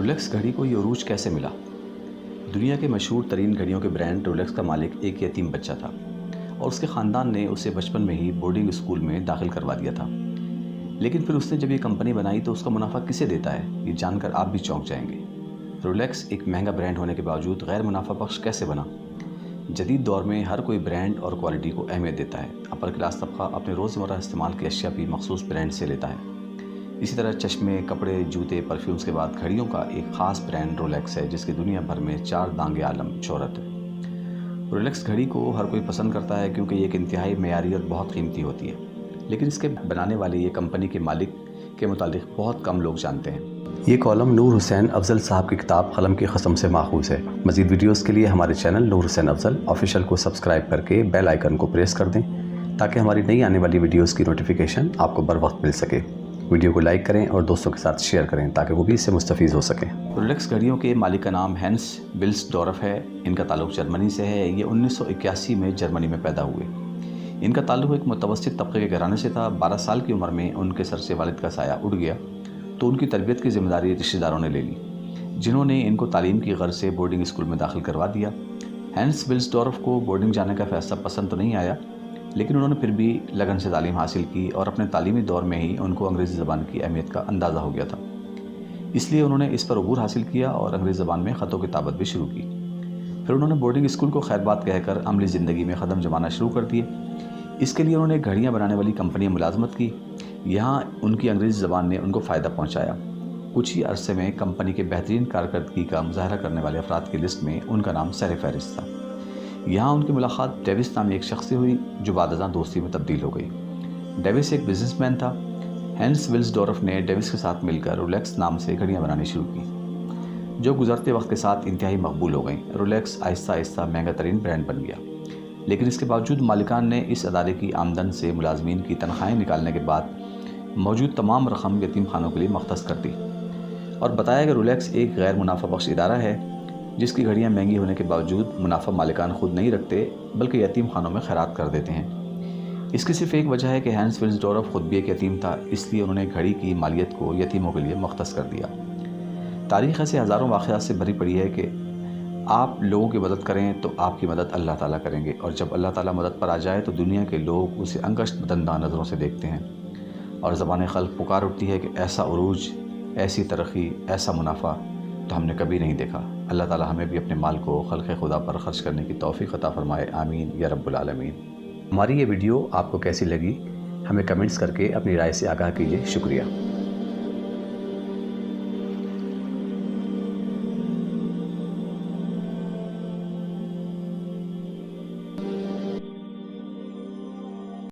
Rolex घड़ी को ये उरूज कैसे मिला? दुनिया के मशहूर तरीन घड़ियों के ब्रांड रोलेक्स का मालिक एक यतीम बच्चा था और उसके ख़ानदान ने उसे बचपन में ही बोर्डिंग स्कूल में दाखिल करवा दिया था। लेकिन फिर उसने जब ये कंपनी बनाई तो उसका मुनाफा किसे देता है, ये जानकर आप भी चौंक जाएंगे। रोलेक्स एक महंगा ब्रांड होने के बावजूद गैर मुनाफा बख्श कैसे बना? जदीद दौर में हर कोई ब्रांड और क्वालिटी को अहमियत देता है। अपर क्लास तबका अपने रोज़मर्रा इस्तेमाल की अशिया भी मखसूस ब्रांड से लेता है। इसी तरह चश्मे, कपड़े, जूते, परफ्यूम्स के बाद घड़ियों का एक ख़ास ब्रांड रोलेक्स है, जिसकी दुनिया भर में चार दांगे आलम शोहरत है। रोलेक्स घड़ी को हर कोई पसंद करता है क्योंकि ये एक इंतहाई मेयारी और बहुत कीमती होती है, लेकिन इसके बनाने वाली ये कंपनी के मालिक के मुतालिक बहुत कम लोग जानते हैं। ये कॉलम नूर हुसैन अफजल साहब की किताब कलम की कसम से माखूज़ है। मज़ीद वीडियोज़ के लिए हमारे चैनल नूर हुसैन अफजल ऑफिशियल को सब्सक्राइब करके बेल आइकन को प्रेस कर दें ताकि हमारी नई आने वाली वीडियोज़ की नोटिफिकेशन आपको बर वक्त मिल सके। वीडियो को लाइक करें और दोस्तों के साथ शेयर करें ताकि वो भी इससे मुस्तफ़ीज़ हो सकें। रोलेक्स घड़ियों के मालिक का नाम हैंस विल्सडॉर्फ है। इनका ताल्लुक जर्मनी से है। ये 1981 में जर्मनी में पैदा हुए। इनका ताल्लुक एक मुतवस्सित तबके के घराने से था। 12 साल की उम्र में उनके सर से वालिद का साया उड़ गया तो उनकी तरबियत की जिम्मेदारी रिश्तेदारों ने ले ली, जिन्होंने इनको तालीम की गर्ज से बोर्डिंग स्कूल में दाखिल करवा दिया। हैंस विल्सडॉर्फ को बोर्डिंग जाने का फ़ैसला पसंद तो नहीं आया, लेकिन उन्होंने फिर भी लगन से तालीम हासिल की और अपने तालीमी दौर में ही उनको अंग्रेज़ी ज़बान की अहमियत का अंदाज़ा हो गया था। इसलिए उन्होंने इस पर अबूर हासिल किया और अंग्रेज़ी ज़बान में ख़तों किताबत भी शुरू की। फिर उन्होंने बोर्डिंग स्कूल को खैरबात कहकर अमली ज़िंदगी में क़दम जमाना शुरू कर दिए। इसके लिए उन्होंने घड़ियाँ बनाने वाली कंपनी में मुलाजमत की। यहाँ उनकी अंग्रेज़ी ज़बान ने उनको फ़ायदा पहुँचाया। कुछ ही अरसे में कंपनी के बेहतरीन कारकर्दगी का मुजाहरा करने वाले अफराद की लिस्ट में उनका नाम सर फहरिस्त था। यहाँ उनकी मुलाकात डेविस नामी एक शख्स से हुई जो बाद दोस्ती में तब्दील हो गई। डेविस एक बिजनेसमैन था। हैंस विल्सडॉर्फ ने डेविस के साथ मिलकर रोलेक्स नाम से घड़ियाँ बनानी शुरू की, जो गुजरते वक्त के साथ इंतहाई मकबूल हो गईं। रोलेक्स आहिस्ता आहिस्ता महंगा तरीन ब्रांड बन गया, लेकिन इसके बावजूद मालिकान ने इस अदारे की आमदन से मुलाजमीन की तनख्वाहें निकालने के बाद मौजूद तमाम रकम यतीम खानों के लिए मख्तस कर दी और बताया कि रोलेक्स एक गैर मुनाफा बख्श इदारा है जिसकी घड़ियाँ महंगी होने के बावजूद मुनाफा मालिकान खुद नहीं रखते बल्कि यतीम खानों में खैरात कर देते हैं। इसकी सिर्फ एक वजह है कि हैंस विल्सडॉर्फ खुद भी एक यतीम था, इसलिए उन्होंने घड़ी की मालियत को यतीमों के लिए मख्तस कर दिया। तारीख़ ऐसे हज़ारों वाक़यात से भरी पड़ी है कि आप लोगों की मदद करें तो आपकी मदद अल्लाह ताला करेंगे, और जब अल्लाह ताला मदद पर आ जाए तो दुनिया के लोग उसे अंगश्त बदंदा नज़रों से देखते हैं और ज़बान खल्क़ पुकार उठती है कि ऐसा उरूज, ऐसी तरक्की, ऐसा मुनाफा तो हमने कभी नहीं देखा। अल्लाह ताला हमें भी अपने माल को खल्क़ खुदा पर ख़र्च करने की तौफ़ीक़ अता फ़रमाए। आमीन या रब्बुल आलमीन। हमारी ये वीडियो आपको कैसी लगी हमें कमेंट्स करके अपनी राय से आगाह कीजिए। शुक्रिया।